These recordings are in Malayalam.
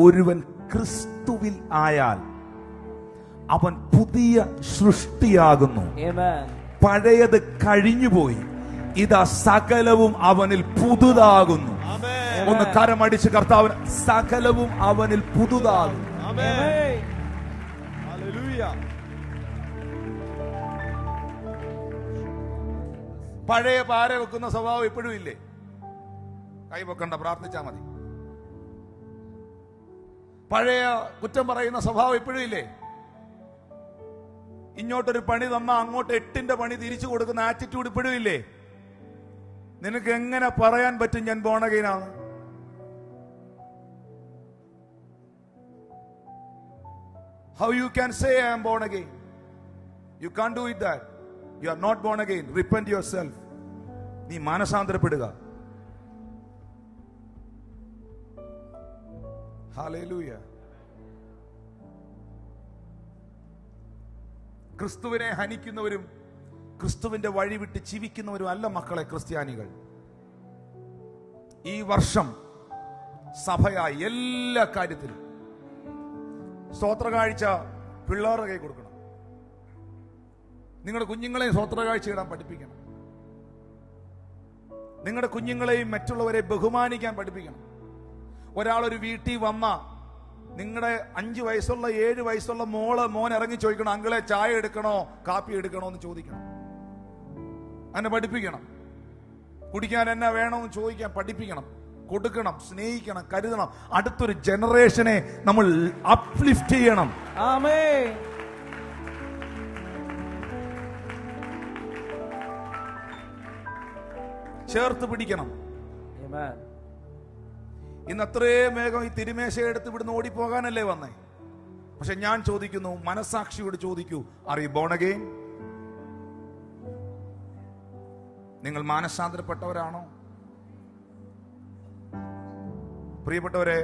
ഒരുവൻ ക്രിസ്തുവിൽ ആയാൽ അവൻ പുതിയ സൃഷ്ടിയാകുന്നു. പഴയത് കഴിഞ്ഞുപോയി, ഇതാ സകലവും അവനിൽ പുതുതാകുന്നു. ഒന്ന് കരമടിച്ച് കർത്താവിന്, സകലവും അവനിൽ പുതുതാകുന്നു. പഴയ പാര വെക്കുന്ന സ്വഭാവം ഇപ്പോഴും ഇല്ലേ? കൈവെക്കണ്ട, പ്രാർത്ഥിച്ചാ മതി. പഴയ കുറ്റം പറയുന്ന സ്വഭാവം ഇപ്പോഴും ഇല്ലേ? ഇങ്ങോട്ടൊരു പണി തന്നാ അങ്ങോട്ട് 8ന്റെ പണി തിരിച്ചു കൊടുക്കുന്ന ആറ്റിറ്റ്യൂഡ് ഇപ്പോഴും ഇല്ലേ? നിനക്ക് എങ്ങനെ പറയാൻ പറ്റും ഞാൻ ബോൺ അഗെയിൻ ആണ്? How you can say I am born again? You can't do it that. You are not born again. Repent yourself. നീ മാനസാന്തരപ്പെടുക. Hallelujah. ക്രിസ്തുവിനെ ഹനിക്കുന്നവരും ക്രിസ്തുവിന്റെ വഴി വിട്ട് ജീവിക്കുന്നവരും അല്ല മക്കളെ ക്രിസ്ത്യാനികൾ. ഈ വർഷം സഭയായി എല്ലാ കാര്യത്തിലും സ്തോത്രകാഴ്ച പിള്ളേരുടെ കൈ കൊടുക്കണം. നിങ്ങളുടെ കുഞ്ഞുങ്ങളെയും സ്തോത്രകാഴ്ച ഇടാൻ പഠിപ്പിക്കണം. നിങ്ങളുടെ കുഞ്ഞുങ്ങളെയും മറ്റുള്ളവരെ ബഹുമാനിക്കാൻ പഠിപ്പിക്കണം. ഒരാളൊരു വീട്ടിൽ വന്ന നിങ്ങളുടെ 5 വയസ്സുള്ള 7 വയസ്സുള്ള മോൻ ഇറങ്ങി ചോദിക്കണം, അങ്കിളെ ചായ എടുക്കണോ കാപ്പി എടുക്കണോ എന്ന് ചോദിക്കണം. അങ്ങനെ പഠിപ്പിക്കണം. കുടിക്കാൻ എന്നാ വേണമെന്ന് ചോദിക്കാൻ പഠിപ്പിക്കണം. കൊടുക്കണം, സ്നേഹിക്കണം, കരുതണം. അടുത്തൊരു ജനറേഷനെ നമ്മൾ അപ്ലിഫ്റ്റ് ചെയ്യണം. ആമേൻ. ചേർത്ത് പിടിക്കണം. ഇന്ന് അത്രയും വേഗം ഈ തിരുമേശ എടുത്ത് ഇവിടുന്ന് ഓടിപ്പോകാനല്ലേ വന്നേ? പക്ഷെ ഞാൻ ചോദിക്കുന്നു, മനസാക്ഷിയോട് ചോദിക്കൂ, ആർ യു ബോൺ അഗെയിൻ? നിങ്ങൾ മാനസാന്തരപ്പെട്ടവരാണോ? പ്രിയപ്പെട്ടവരെ,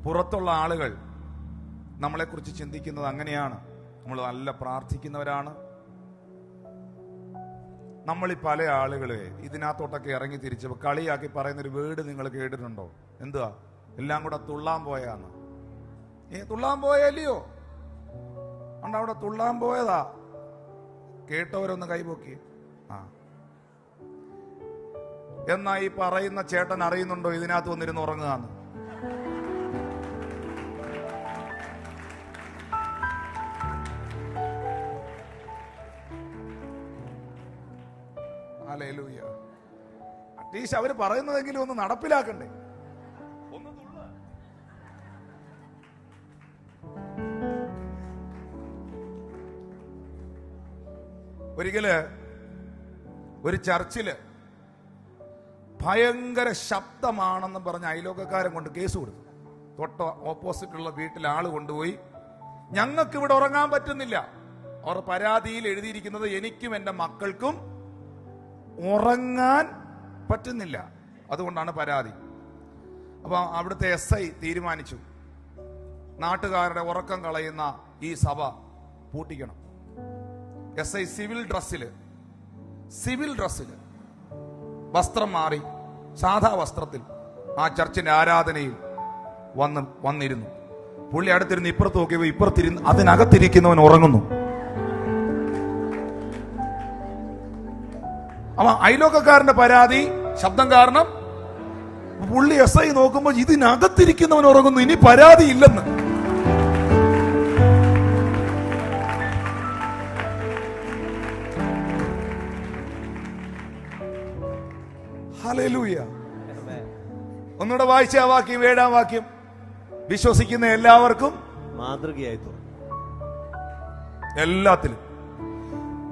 പുറത്തുള്ള ആളുകൾ നമ്മളെക്കുറിച്ച് ചിന്തിക്കുന്നത് അങ്ങനെയാണ്. നമ്മൾ നല്ല പ്രാർത്ഥിക്കുന്നവരാണ്. നമ്മൾ ഈ പല ആളുകളെ ഇതിനകത്തോട്ടൊക്കെ ഇറങ്ങി തിരിച്ചപ്പോൾ കളിയാക്കി പറയുന്നൊരു വേർഡ് നിങ്ങൾ കേട്ടിട്ടുണ്ടോ? എന്തുവാ? എല്ലാം കൂടെ തുള്ളാൻ പോയാന്ന്. തുള്ളാൻ പോയല്ലയോ? അണ്ട് അവിടെ തുള്ളാൻ പോയതാ. കേട്ടവരൊന്ന് കൈപൊക്കി. എന്നാ ഈ പറയുന്ന ചേട്ടൻ അറിയുന്നുണ്ടോ ഇതിനകത്ത് വന്നിരുന്ന് ഉറങ്ങുകയെന്ന്? ഹല്ലേലൂയ. അറ്റ്ലീസ്റ്റ് അവര് പറയുന്നതെങ്കിലും ഒന്ന് നടപ്പിലാക്കണ്ടേ? ഒരിക്കല് ഒരു ചർച്ചില് ഭയങ്കര ശബ്ദമാണെന്ന് പറഞ്ഞ് അയലോക്കക്കാരൻ കൊണ്ട് കേസ് കൊടുത്തു. തൊട്ട ഓപ്പോസിറ്റുള്ള വീട്ടിൽ ആള് കൊണ്ടുപോയി, ഞങ്ങൾക്ക് ഇവിടെ ഉറങ്ങാൻ പറ്റുന്നില്ല. അവർ പരാതിയിൽ എഴുതിയിരിക്കുന്നത് എനിക്കും എൻ്റെ മക്കൾക്കും ഉറങ്ങാൻ പറ്റുന്നില്ല, അതുകൊണ്ടാണ് പരാതി. അപ്പൊ അവിടുത്തെ SI തീരുമാനിച്ചു, നാട്ടുകാരുടെ ഉറക്കം കളയുന്ന ഈ സഭ പൂട്ടിക്കണം. SI സിവിൽ ഡ്രസ്സില് വസ്ത്രം മാറി സാധാ വസ്ത്രത്തിൽ ആ ചർച്ചിന്റെ ആരാധനയിൽ വന്നിരുന്നു. പുള്ളി അടുത്തിരുന്ന് ഇപ്പുറത്ത് നോക്കിയപ്പോ ഇപ്പുറത്തിരുന്ന് അതിനകത്തിരിക്കുന്നവൻ ഉറങ്ങുന്നു. അപ്പൊ അയലോക്കക്കാരന്റെ പരാതി ശബ്ദം കാരണം പുള്ളി SI നോക്കുമ്പോ ഇതിനകത്തിരിക്കുന്നവൻ ഉറങ്ങുന്നു, ഇനി പരാതി ഇല്ലെന്ന്. ഹല്ലേലൂയ. ഒന്നുകൂടെ വായിച്ച ആ വാക്യം, 7-ാം വാക്യം. വിശ്വസിക്കുന്ന എല്ലാവർക്കും മാതൃകയായി എല്ലാത്തിലും.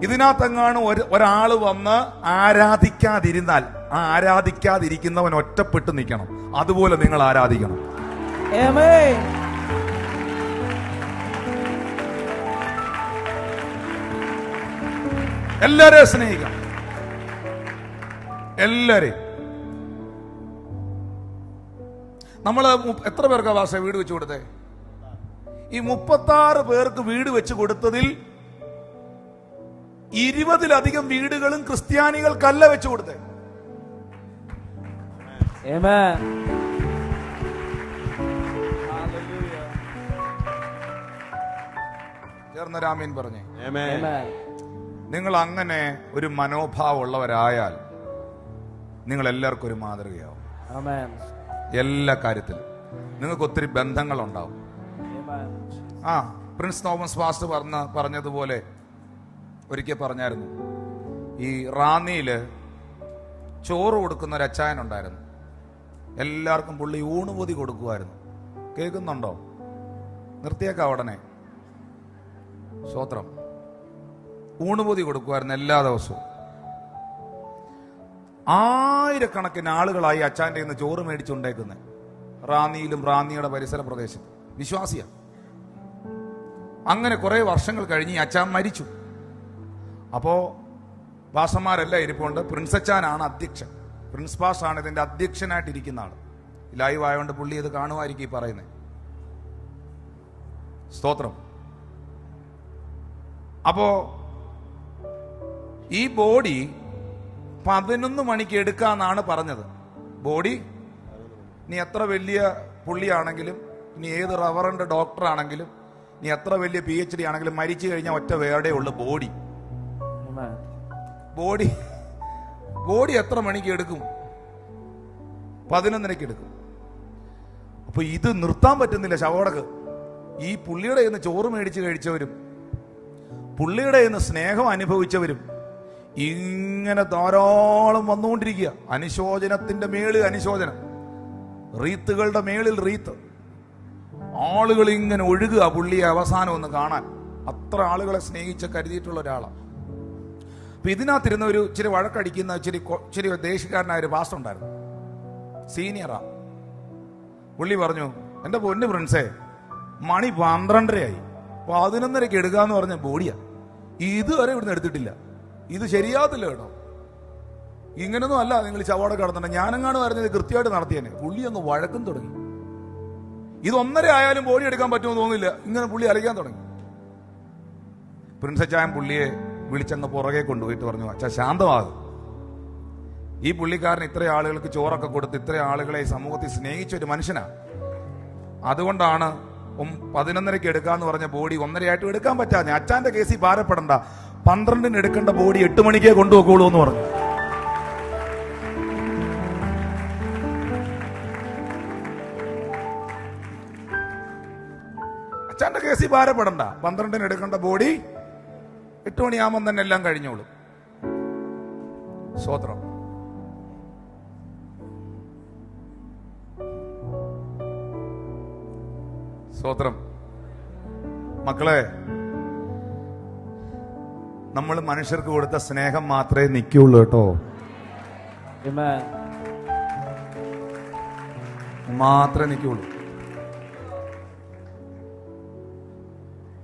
ഇതിനകത്തെങ്ങാണ് ഒരാള് വന്ന് ആരാധിക്കാതിരുന്നാൽ ആ ആരാധിക്കാതിരിക്കുന്നവൻ ഒറ്റപ്പെട്ട് നിൽക്കണം. അതുപോലെ നിങ്ങൾ ആരാധിക്കണം. എല്ലാരെയും സ്നേഹിക്കണം, എല്ലാരെയും. നമ്മള് എത്ര പേർക്കാ ഭാഷ വീട് വെച്ച് കൊടുത്തേ? ഈ 36 പേർക്ക് വീട് വെച്ച് കൊടുത്തതിൽ 20-ലധികം വീടുകളും ക്രിസ്ത്യാനികൾക്കല്ല വെച്ച് കൊടുത്തേ. ചേർന്നൊരാമീൻ പറഞ്ഞേ. Amen. നിങ്ങൾ അങ്ങനെ ഒരു മനോഭാവം ഉള്ളവരായാൽ നിങ്ങൾ എല്ലാവർക്കും ഒരു മാതൃകയാവും. എല്ലാ കാര്യത്തിലും നിങ്ങൾക്ക് ഒത്തിരി ബന്ധങ്ങളുണ്ടാവും. പ്രിൻസ് തോമസ് പാസ്റ്റർ പറഞ്ഞതുപോലെ ഒരിക്കൽ പറഞ്ഞായിരുന്നു, ഈ റാന്നിയില് ചോറ് കൊടുക്കുന്ന ഒരു അച്ചായനുണ്ടായിരുന്നു. എല്ലാവർക്കും പുള്ളി ഊണുപൊതി കൊടുക്കുമായിരുന്നു. കേൾക്കുന്നുണ്ടോ? നിർത്തിയേക്കാം ഉടനെ. സ്തോത്രം. ഊണുപൊതി കൊടുക്കുമായിരുന്നു എല്ലാ ദിവസവും. ആയിരക്കണക്കിന് ആളുകളായി അച്ചാന്റെ ഇന്ന് ചോറ് മേടിച്ചുണ്ടേക്കുന്നത് റാന്നിയിലും റാന്നിയുടെ പരിസര പ്രദേശത്ത്. വിശ്വാസിയാണ്. അങ്ങനെ കുറെ വർഷങ്ങൾ കഴിഞ്ഞ് ഈ അച്ചാൻ മരിച്ചു. അപ്പോ പാസ്റ്റർമാരെല്ലാം ഇരിപ്പുണ്ട്. പ്രിൻസ് അച്ചാനാണ് അധ്യക്ഷൻ. പ്രിൻസ് പാസ്റ്റർ ആണ് ഇതിന്റെ അധ്യക്ഷനായിട്ട് ഇരിക്കുന്ന ആള്. ലൈവ് ആയതുകൊണ്ട് പുള്ളി ഇത് കാണുമായിരിക്കും ഈ പറയുന്നത്. സ്തോത്രം. അപ്പോ ഈ ബോഡി 11 മണിക്ക് എടുക്കാന്നാണ് പറഞ്ഞത്. ബോഡി നീ എത്ര വലിയ പുള്ളിയാണെങ്കിലും, നീ ഏത് റവറന്റ് ഡോക്ടർ ആണെങ്കിലും, നീ എത്ര വലിയ PhD ആണെങ്കിലും മരിച്ചു കഴിഞ്ഞാൽ ഒറ്റ വേർഡേ ഉള്ളു, ബോഡി. ബോഡി എത്ര മണിക്ക് എടുക്കും? 11:30 എടുക്കും. അപ്പൊ ഇത് നിർത്താൻ പറ്റുന്നില്ല ശവോടക്ക്. ഈ പുള്ളിയുടെ ഇന്ന് ചോറ് മേടിച്ച് കഴിച്ചവരും പുള്ളിയുടെ ഇന്ന് സ്നേഹം അനുഭവിച്ചവരും ഇങ്ങനെ ധാരാളം വന്നുകൊണ്ടിരിക്കുക. അനുശോചനത്തിന്റെ മേളിൽ അനുശോചനം, റീത്തുകളുടെ മേളിൽ റീത്ത്. ആളുകൾ ഇങ്ങനെ ഒഴുകുക പുള്ളിയെ അവസാനം ഒന്ന് കാണാൻ. അത്ര ആളുകളെ സ്നേഹിച്ച് കരുതിയിട്ടുള്ള ഒരാളാണ്. അപ്പൊ ഇതിനകത്തിരുന്ന ഒരു ഇച്ചിരി വഴക്കടിക്കുന്ന ഇച്ചിരി ദേശീയക്കാരനായ ഒരു പാസ്റ്റർ ഉണ്ടായിരുന്നു. സീനിയറാ. പുള്ളി പറഞ്ഞു, എന്റെ പൊന്നു പ്രിൻസേ, മണി 12:30 11:30 എടുക്കാന്ന് പറഞ്ഞ ബോഡിയാ. ഇതുവരെ ഇവിടുന്ന് എടുത്തിട്ടില്ല. ഇത് ശരിയാത്തില്ല കേട്ടോ. ഇങ്ങനൊന്നും അല്ല നിങ്ങൾ ചവോടെ കിടന്നിട്ട്. ഞാനെങ്ങാണ് പറഞ്ഞത് കൃത്യമായിട്ട് നടത്തിയേനെ. പുള്ളി അങ്ങ് വഴക്കും തുടങ്ങി. ഇത് 1:30 ആയാലും ബോഡി എടുക്കാൻ പറ്റുമെന്ന് തോന്നുന്നില്ല. ഇങ്ങനെ പുള്ളി അലയ്ക്കാൻ തുടങ്ങി. പ്രിൻസ് അച്ചായൻ പുള്ളിയെ വിളിച്ചങ്ങ് പുറകെ കൊണ്ടുപോയിട്ട് പറഞ്ഞു, അച്ഛാ ശാന്തമാകും. ഈ പുള്ളിക്കാരൻ ഇത്ര ആളുകൾക്ക് ചോറൊക്കെ കൊടുത്ത് ഇത്ര ആളുകളെ സമൂഹത്തിൽ സ്നേഹിച്ച ഒരു മനുഷ്യനാണ്. അതുകൊണ്ടാണ് 11:30 എടുക്കാന്ന് പറഞ്ഞ ബോഡി 1:30 എടുക്കാൻ പറ്റാതെ. അച്ചാന്റെ കേസിൽ ഭാരപ്പെടണ്ട, 12 എടുക്കേണ്ട ബോഡി 8 മണിക്കേ കൊണ്ടുപോകുള്ളൂ എന്ന് പറഞ്ഞു. അച്ചാന്റെ കേസിൽ ഭാരപ്പെടണ്ട, 12 എടുക്കേണ്ട ബോഡി 8 മണിയാകുമ്പോൾ തന്നെ എല്ലാം കഴിഞ്ഞോളൂ. സ്തോത്രം. സ്തോത്രം. മക്കളെ, നമ്മൾ മനുഷ്യർക്ക് കൊടുത്ത സ്നേഹം മാത്രമേ നിൽക്കുള്ളൂ കേട്ടോ. മാത്രമേ നിൽക്കുള്ളൂ.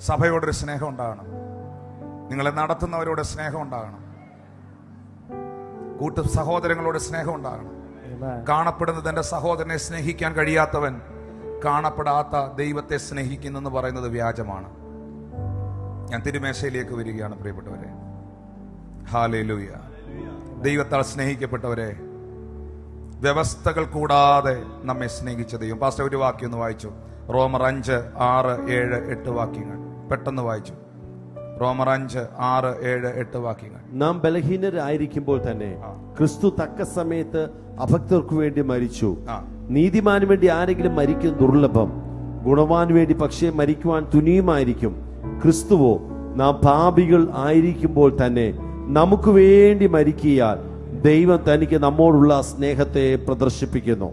സഭയോടൊരു സ്നേഹം ഉണ്ടാകണം. നിങ്ങളെ നടത്തുന്നവരോട് സ്നേഹം ഉണ്ടാകണം. കൂട്ടു സഹോദരങ്ങളോട് സ്നേഹം ഉണ്ടാകണം. കാണപ്പെടുന്നത് എന്റെ സഹോദരനെ സ്നേഹിക്കാൻ കഴിയാത്തവൻ കാണപ്പെടാത്ത ദൈവത്തെ സ്നേഹിക്കുന്നെന്ന് പറയുന്നത് വ്യാജമാണ്. ഞാൻ തിരുമേശയിലേക്ക് വരികയാണ് പ്രിയപ്പെട്ടവരെ. ഹല്ലേലൂയ. ദൈവത്താൽ സ്നേഹിക്കപ്പെട്ടവരെ, വ്യവസ്ഥകൾ കൂടാതെ നമ്മെ സ്നേഹിച്ച ദൈവം. പാസ്റ്റർ ഒരു വാക്യം ഒന്ന് വായിച്ചു. റോമർ 5, 6, 7, 8 വാക്യങ്ങൾ പെട്ടെന്ന് വായിച്ചു. റോമർ 5, 6, 7, 8 വാക്യങ്ങൾ. നാം ബലഹീനരായിരിക്കുമ്പോൾ തന്നെ ക്രിസ്തു തക്ക സമയത്ത് അഭക്തർക്കു വേണ്ടി മരിച്ചു. നീതിമാനു വേണ്ടി ആരെങ്കിലും മരിക്കും ദുർലഭം, ഗുണവാനു വേണ്ടി പക്ഷേ മരിക്കുവാൻ തുനിയുമായിരിക്കും. ക്രിസ്തുവോ നാം പാപികൾ ആയിരിക്കുമ്പോൾ തന്നെ നമുക്ക് വേണ്ടി മരിക്കിയാൽ ദൈവം തനിക്ക് നമ്മോടുള്ള സ്നേഹത്തെ പ്രദർശിപ്പിക്കുന്നു.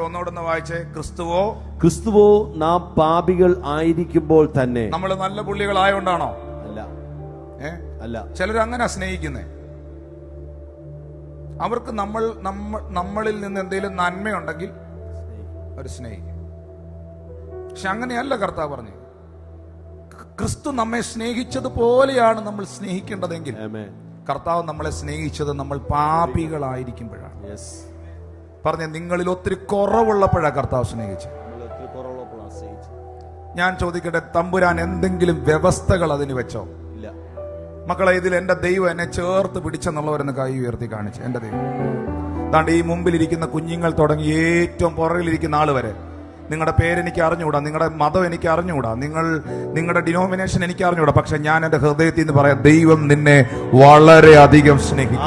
ഒന്നോടൊന്ന് വായിച്ചേ. ക്രിസ്തുവോ നാം പാപികൾ ആയിരിക്കുമ്പോൾ തന്നെ. നമ്മൾ നല്ല പുള്ളികളായോണ്ടാണോ? അല്ല, അല്ല. ചിലർ അങ്ങനെ സ്നേഹിക്കുന്നേ. അവർക്ക് നമ്മളിൽ നിന്ന് എന്തെങ്കിലും നന്മയുണ്ടെങ്കിൽ അവർ സ്നേഹിക്കും. പക്ഷെ അങ്ങനെയല്ല കർത്താവ് പറഞ്ഞു. ക്രിസ്തു നമ്മെ സ്നേഹിച്ചതുപോലെയാണ് നമ്മൾ സ്നേഹിക്കേണ്ടതെങ്കിൽ കർത്താവ് നമ്മളെ സ്നേഹിച്ചത് നമ്മൾ പാപികളായിരിക്കുമ്പോഴാണ്. പറഞ്ഞ നിങ്ങളിൽ ഒത്തിരി കുറവുള്ളപ്പോഴാണ് കർത്താവ് സ്നേഹിച്ചത്. ഞാൻ ചോദിക്കട്ടെ, തമ്പുരാൻ എന്തെങ്കിലും വ്യവസ്ഥകൾ അതിന് വെച്ചോ? ഇല്ല. മക്കളെ, ഇതിൽ എന്റെ ദൈവം എന്നെ ചേർത്ത് പിടിച്ചെന്നുള്ളവരെന്ന് കൈ ഉയർത്തി കാണിച്ചു. എന്റെ ദൈവം. അതാണ്ട് ഈ മുമ്പിലിരിക്കുന്ന കുഞ്ഞുങ്ങൾ തുടങ്ങി ഏറ്റവും പുറകിലിരിക്കുന്ന ആള് വരെ നിങ്ങളുടെ പേരെനിക്ക് അറിഞ്ഞുകൂടാ, നിങ്ങളുടെ മതം എനിക്ക് അറിഞ്ഞുകൂടാ, നിങ്ങളുടെ ഡിനോമിനേഷൻ എനിക്ക് അറിഞ്ഞുകൂടാ. പക്ഷെ ഞാൻ എന്റെ ഹൃദയത്തിൽ നിന്ന് പറയാം, ദൈവം നിന്നെ വളരെയധികം സ്നേഹിക്കും.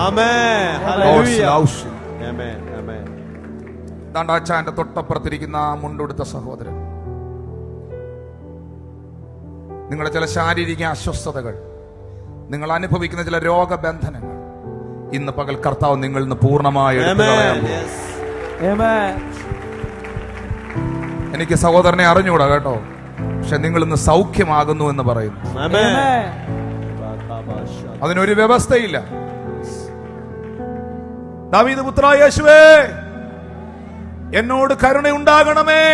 ദാണ്ടാച്ചാന്റെ തൊട്ടപ്പുറത്തിരിക്കുന്ന ആ മുണ്ടുടുത്ത സഹോദരൻ, നിങ്ങളുടെ ചില ശാരീരിക അസ്വസ്ഥതകൾ, നിങ്ങൾ അനുഭവിക്കുന്ന ചില രോഗബന്ധനങ്ങൾ, ഇന്ന് പകൽ കർത്താവ് നിങ്ങളിൽ നിന്ന് പൂർണ്ണമായി എടുത്തു കളയാൻ പോകുന്നു. എനിക്ക് സഹോദരനെ അറിഞ്ഞുകൂടാ കേട്ടോ, പക്ഷെ നിങ്ങൾ ഇന്ന് സൗഖ്യമാകുന്നു എന്ന് പറയുന്നു. അതിനൊരു വ്യവസ്ഥയില്ല. ദാവീദ് പുത്രാ യേശുവേ, എന്നോട് കരുണയുണ്ടാകണമേ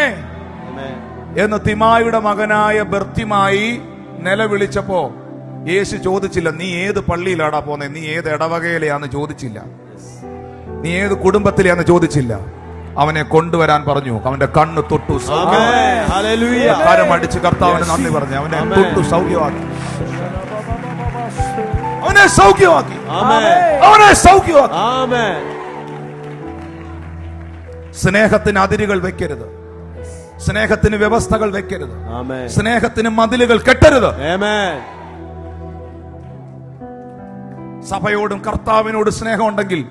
എന്ന് തിമായിയുടെ മകനായ ബർത്തിമായി നിലവിളിച്ചപ്പോ യേശു ചോദിച്ചില്ല, നീ ഏത് പള്ളിയിലാടാ പോന്നെ, നീ ഏത് ഇടവകയിലെയാന്ന് ചോദിച്ചില്ല, നീ ഏത് കുടുംബത്തിലെയാന്ന് ചോദിച്ചില്ല. അവനെ കൊണ്ടുവരാൻ പറഞ്ഞു. അവന്റെ കണ്ണ് തൊട്ടു കരമടിച്ച് കർത്താവിന് നന്ദി പറഞ്ഞു. അവനെ തൊട്ടു സൗഖ്യമാക്കി, അവനെ സൗഖ്യമാക്കി, അവനെ സൗഖ്യമാക്കി. സ്നേഹത്തിന് അതിരുകൾ വെക്കരുത്, സ്നേഹത്തിന് വ്യവസ്ഥകൾ വെക്കരുത്, സ്നേഹത്തിന് മതിലുകൾ കെട്ടരുത്. സഭയോടും കർത്താവിനോട് സ്നേഹമുണ്ടെങ്കിൽ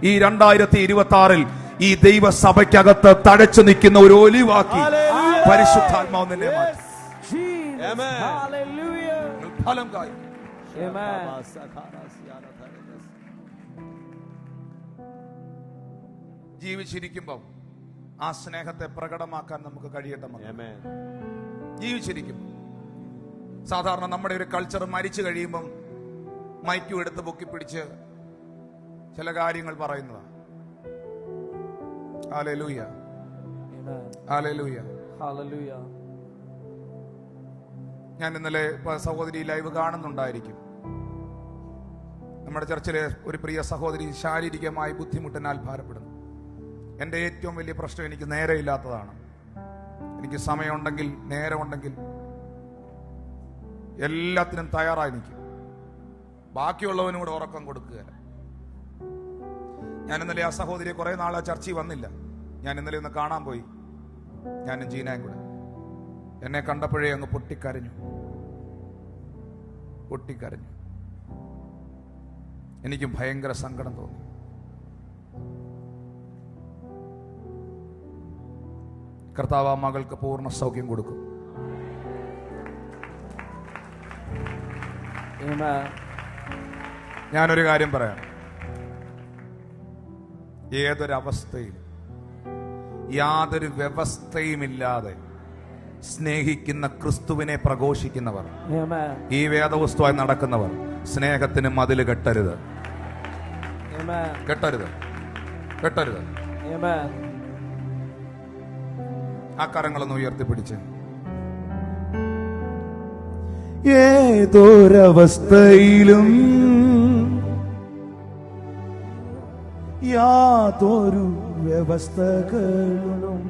ഈ 2026 ഈ ദൈവസഭയ്ക്കകത്ത് തഴച്ചു നിൽക്കുന്ന ഒരു ഒലിവാക്കി പരിശുദ്ധാത്മാവ് നിന്നെ മാറ്റും. ഫലം കായും. ജീവിച്ചിരിക്കുമ്പം ആ സ്നേഹത്തെ പ്രകടമാക്കാൻ നമുക്ക് കഴിയട്ടെ. ജീവിച്ചിരിക്കും. സാധാരണ നമ്മുടെ ഒരു കൾച്ചർ മരിച്ചു കഴിയുമ്പം മൈക്കും എടുത്ത് പൊക്കിപ്പിടിച്ച് ചില കാര്യങ്ങൾ പറയുന്നതാണ്. Hallelujah, hallelujah, hallelujah. ഞാൻ ഇന്നലെ സഹോദരി ലൈവ് കാണുന്നുണ്ടായിരിക്കും. നമ്മുടെ ചർച്ചിലെ ഒരു പ്രിയ സഹോദരി ശാരീരികമായി ബുദ്ധിമുട്ടിനാൽ ഭാരപ്പെടുന്നു. എൻ്റെ ഏറ്റവും വലിയ പ്രശ്നം എനിക്ക് നേരെയില്ലാത്തതാണ്. എനിക്ക് സമയമുണ്ടെങ്കിൽ, നേരമുണ്ടെങ്കിൽ എല്ലാത്തിനും തയ്യാറായി നിൽക്കും. ബാക്കിയുള്ളവനും കൂടെ ഉറക്കം കൊടുക്കുകയില്ല. ഞാൻ ഇന്നലെ ആ സഹോദരിയെ കുറെ നാളെ ചർച്ചയിൽ വന്നില്ല. ഞാൻ ഇന്നലെ ഒന്ന് കാണാൻ പോയി, ഞാനും ജീനയും കൂടെ. എന്നെ കണ്ടപ്പോഴേ അങ്ങ് പൊട്ടിക്കരഞ്ഞു. എനിക്കും ഭയങ്കര സങ്കടം തോന്നി. കർത്താവ് ആ മകൾക്ക് പൂർണ്ണ സൗഖ്യം കൊടുക്കും. ഞാനൊരു കാര്യം പറയാം. ഏതൊരവസ്ഥയിൽ യാതൊരു വ്യവസ്ഥയുമില്ലാതെ സ്നേഹിക്കുന്ന ക്രിസ്തുവിനെ പ്രഘോഷിക്കുന്നവർ, ഈ വേദവസ്തുവായി നടക്കുന്നവർ, സ്നേഹത്തിന് മതില് കെട്ടരുത്, കെട്ടരുത്, കെട്ടരുത്. ആ കരങ്ങളൊന്ന് ഉയർത്തിപ്പിടിച്ച്. ഏതൊരവസ്ഥയിലും യാതൊരു വ്യവസ്ഥകളും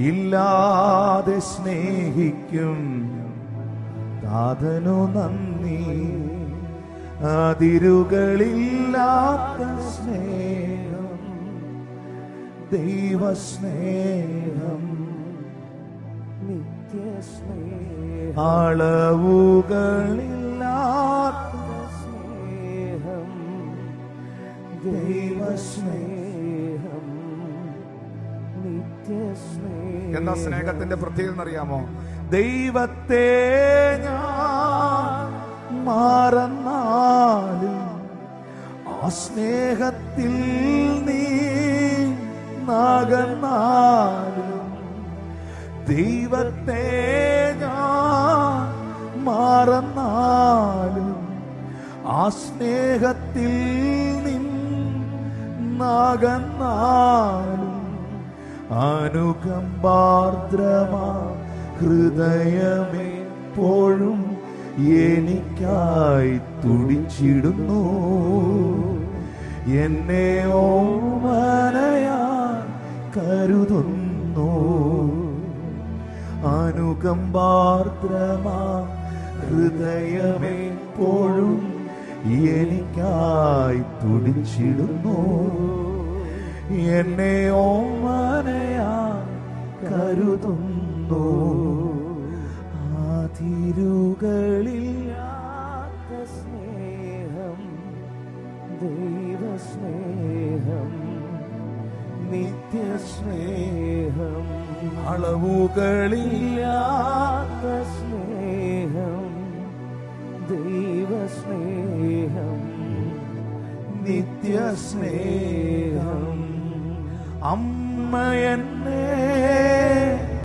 ഇല്ലാതെ സ്നേഹിക്കും താതനു നന്ദി. അതിരുകളില്ലാത്ത സ്നേഹം, ദൈവസ്നേഹം, നിത്യസ്നേഹം, അളവുകളില്ലാത്ത സ്നേഹം, ദൈവസ്നേഹം, നിത്യസ്നേഹം. എന്താ സ്നേഹത്തിന്റെ പ്രത്യേകത എന്നറിയാമോ? ദൈവത്തെ ഞാൻ മറന്നാലും ആ സ്നേഹത്തിൽ നീ നകന്നാലും, ദൈവത്തെ ഞാൻ മറന്നാലും ആ സ്നേഹത്തിൽ നിന്നകന്നാലും, അനുകമ്പാർദ്രമാ ഹൃദയമെപ്പോഴും എനിക്കായി തുടിച്ചിടുന്നു. എന്നെ ഓമനയാ കരുതുന്നു. അനുകമ്പാർദ്രമാ ഹൃദയമെപ്പോഴും എനിക്കായി തുടിച്ചിടുന്നു. എന്നെ ഓമനയാ കരുതുന്നു. അതിരുകളില്ലാത്ത സ്നേഹം, ദൈവസ്നേഹം, നിത്യസ്നേഹം, അളവുകളില്ലാത്ത സ്നേഹം, ദൈവസ്നേഹം, നിത്യസ്നേഹം. അമ്മ എന്നെ